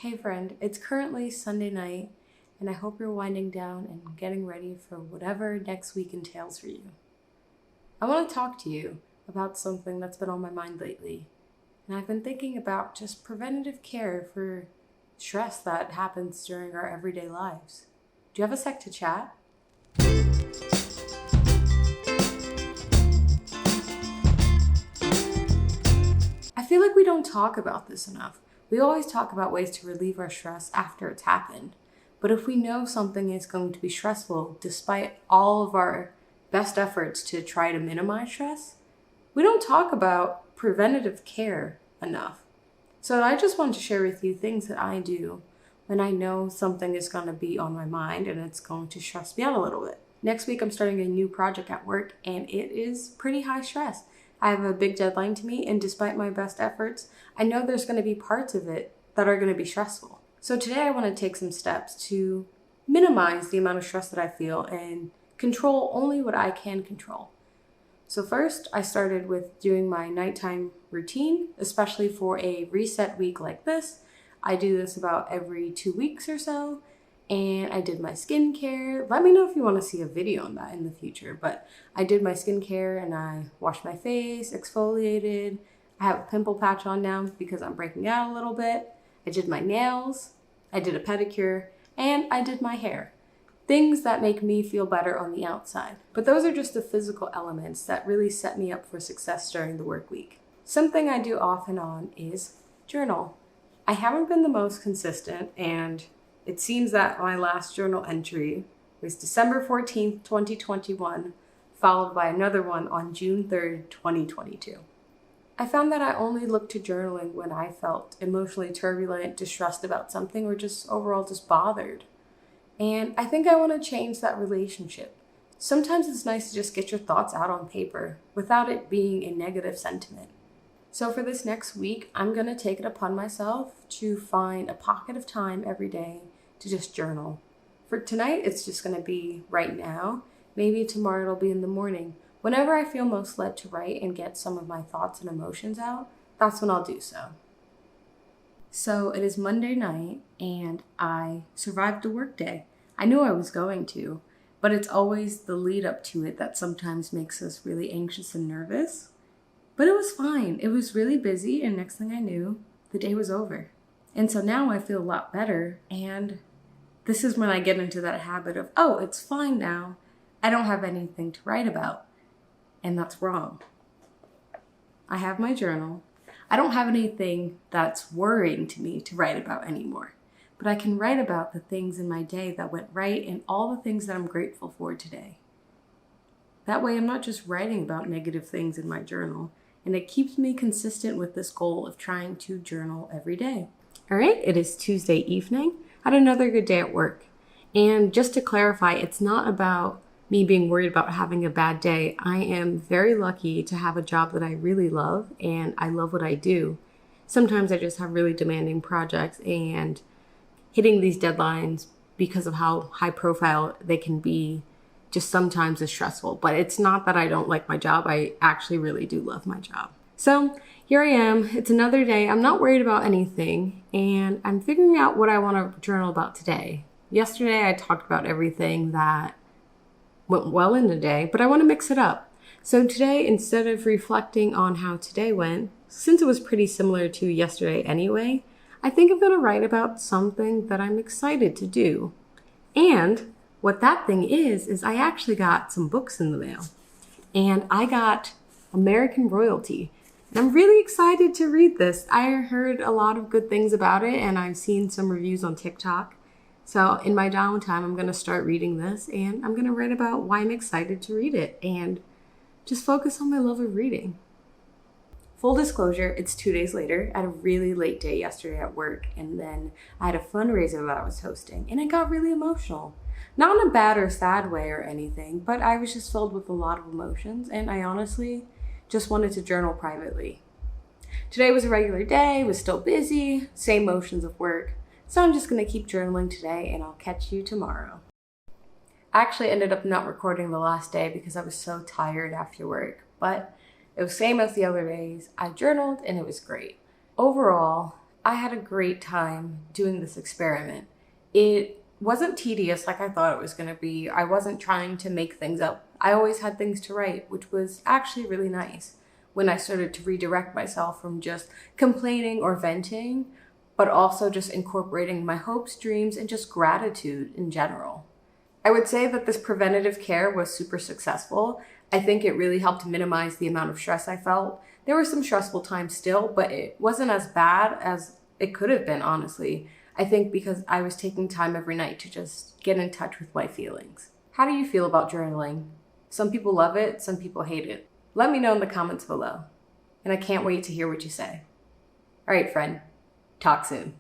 Hey friend, it's currently Sunday night, and I hope you're winding down and getting ready for whatever next week entails for you. I want to talk to you about something that's been on my mind lately, and I've been thinking about just preventative care for stress that happens during our everyday lives. Do you have a sec to chat? I feel like we don't talk about this enough. We always talk about ways to relieve our stress after it's happened. But if we know something is going to be stressful, despite all of our best efforts to try to minimize stress, we don't talk about preventative care enough. So I just want to share with you things that I do when I know something is going to be on my mind and it's going to stress me out a little bit. Next week, I'm starting a new project at work, and it is pretty high stress. I have a big deadline to meet, and despite my best efforts, I know there's going to be parts of it that are going to be stressful. So today I want to take some steps to minimize the amount of stress that I feel and control only what I can control. So first, I started with doing my nighttime routine, especially for a reset week like this. I do this about every 2 weeks or so. And I did my skincare. Let me know if you want to see a video on that in the future. But I did my skincare and I washed my face, exfoliated. I have a pimple patch on now because I'm breaking out a little bit. I did my nails. I did a pedicure. And I did my hair. Things that make me feel better on the outside. But those are just the physical elements that really set me up for success during the work week. Something I do off and on is journal. I haven't been the most consistent, and it seems that my last journal entry was December 14th, 2021, followed by another one on June 3rd, 2022. I found that I only looked to journaling when I felt emotionally turbulent, distressed about something, or just overall just bothered. And I think I want to change that relationship. Sometimes it's nice to just get your thoughts out on paper without it being a negative sentiment. So for this next week, I'm going to take it upon myself to find a pocket of time every day to just journal. For tonight, it's just going to be right now. Maybe tomorrow it'll be in the morning. Whenever I feel most led to write and get some of my thoughts and emotions out, that's when I'll do so. So it is Monday night, and I survived the workday. I knew I was going to, but it's always the lead up to it that sometimes makes us really anxious and nervous. But it was fine. It was really busy, and next thing I knew, the day was over. And so now I feel a lot better, and this is when I get into that habit of, oh, it's fine now. I don't have anything to write about. And that's wrong. I have my journal. I don't have anything that's worrying to me to write about anymore. But I can write about the things in my day that went right and all the things that I'm grateful for today. That way I'm not just writing about negative things in my journal, and it keeps me consistent with this goal of trying to journal every day. All right, it is Tuesday evening. I had another good day at work. And just to clarify, it's not about me being worried about having a bad day. I am very lucky to have a job that I really love, and I love what I do. Sometimes I just have really demanding projects, and hitting these deadlines because of how high profile they can be just sometimes is stressful. But it's not that I don't like my job. I actually really do love my job. So here I am. It's another day. I'm not worried about anything, and I'm figuring out what I want to journal about today. Yesterday, I talked about everything that went well in the day, but I want to mix it up. So today, instead of reflecting on how today went, since it was pretty similar to yesterday anyway, I think I'm going to write about something that I'm excited to do. And what that thing is I actually got some books in the mail. And I got American Royalty. And I'm really excited to read this. I heard a lot of good things about it, and I've seen some reviews on TikTok. So in my downtime, I'm going to start reading this, and I'm going to write about why I'm excited to read it and just focus on my love of reading. Full disclosure, it's 2 days later. I had a really late day yesterday at work, and then I had a fundraiser that I was hosting, and it got really emotional. Not in a bad or sad way or anything, but I was just filled with a lot of emotions, and I honestly just wanted to journal privately. Today was a regular day, was still busy, same motions of work, so I'm just going to keep journaling today, and I'll catch you tomorrow. I actually ended up not recording the last day because I was so tired after work, but it was same as the other days. I journaled and it was great. Overall, I had a great time doing this experiment. It wasn't tedious like I thought it was going to be. I wasn't trying to make things up. I always had things to write, which was actually really nice when I started to redirect myself from just complaining or venting, but also just incorporating my hopes, dreams, and just gratitude in general. I would say that this preventative care was super successful. I think it really helped minimize the amount of stress I felt. There were some stressful times still, but it wasn't as bad as it could have been, honestly. I think because I was taking time every night to just get in touch with my feelings. How do you feel about journaling? Some people love it, some people hate it. Let me know in the comments below. And I can't wait to hear what you say. All right, friend. Talk soon.